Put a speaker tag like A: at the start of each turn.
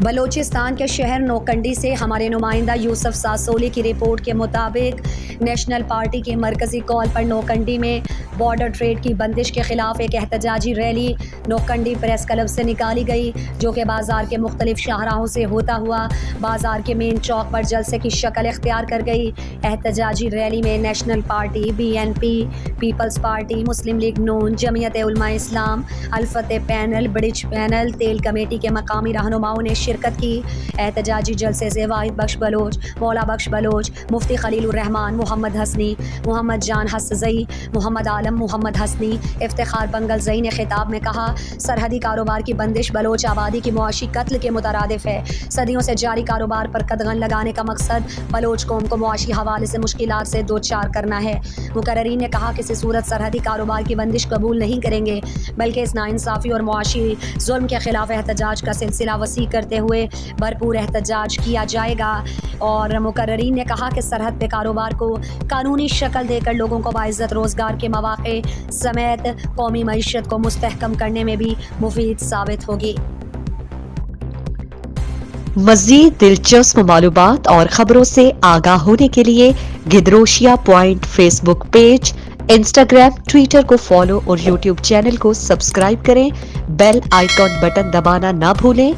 A: بلوچستان کے شہر نوکنڈی سے ہمارے نمائندہ یوسف ساسولی کی رپورٹ کے مطابق نیشنل پارٹی کی مرکزی کال پر نوکنڈی میں بارڈر ٹریڈ کی بندش کے خلاف ایک احتجاجی ریلی نوکنڈی پریس کلب سے نکالی گئی، جو کہ بازار کے مختلف شاہراہوں سے ہوتا ہوا بازار کے مین چوک پر جلسے کی شکل اختیار کر گئی۔ احتجاجی ریلی میں national party, BNP، peoples party, Muslim League نون، جمعیت علماء اسلام، الفتح پینل، برج پینل، تیل کمیٹی کے مقامی رہنماؤں نے شرکت کی۔ احتجاجی جلسے سے واحد بخش بلوچ، مولا بخش بلوچ، مفتی خلیل الرحمان، محمد حسنی، محمد جان حسزئی، محمد عالم محمد حسنی، افتخار بنگل زئی نے خطاب میں کہا، سرحدی کاروبار کی بندش بلوچ آبادی کی معاشی قتل کے مترادف ہے۔ صدیوں سے جاری کاروبار پر قدغن لگانے کا مقصد بلوچ قوم کو معاشی حوالے سے مشکلات سے دوچار کرنا ہے۔ مقررین نے کہا، کسی صورت سرحدی کاروبار کی بندش قبول نہیں کریں گے، بلکہ اس ناانصافی اور معاشی ظلم کے خلاف احتجاج کا سلسلہ وسیع کرتے ہوئے بھرپور احتجاج کیا جائے گا۔ اور مقررین نے کہا کہ سرحد پہ کاروبار کو قانونی شکل دے کر لوگوں کو باعزت روزگار کے مواقع سمیت قومی معیشت کو مستحکم کرنے میں بھی مفید ثابت ہوگی۔
B: مزید دلچسپ معلومات اور خبروں سے آگاہ ہونے کے لیے Gedrosia point Facebook page, Instagram, Twitter کو فالو اور یوٹیوب چینل کو سبسکرائب کریں۔ بیل آئیکن بٹن دبانا نہ بھولیں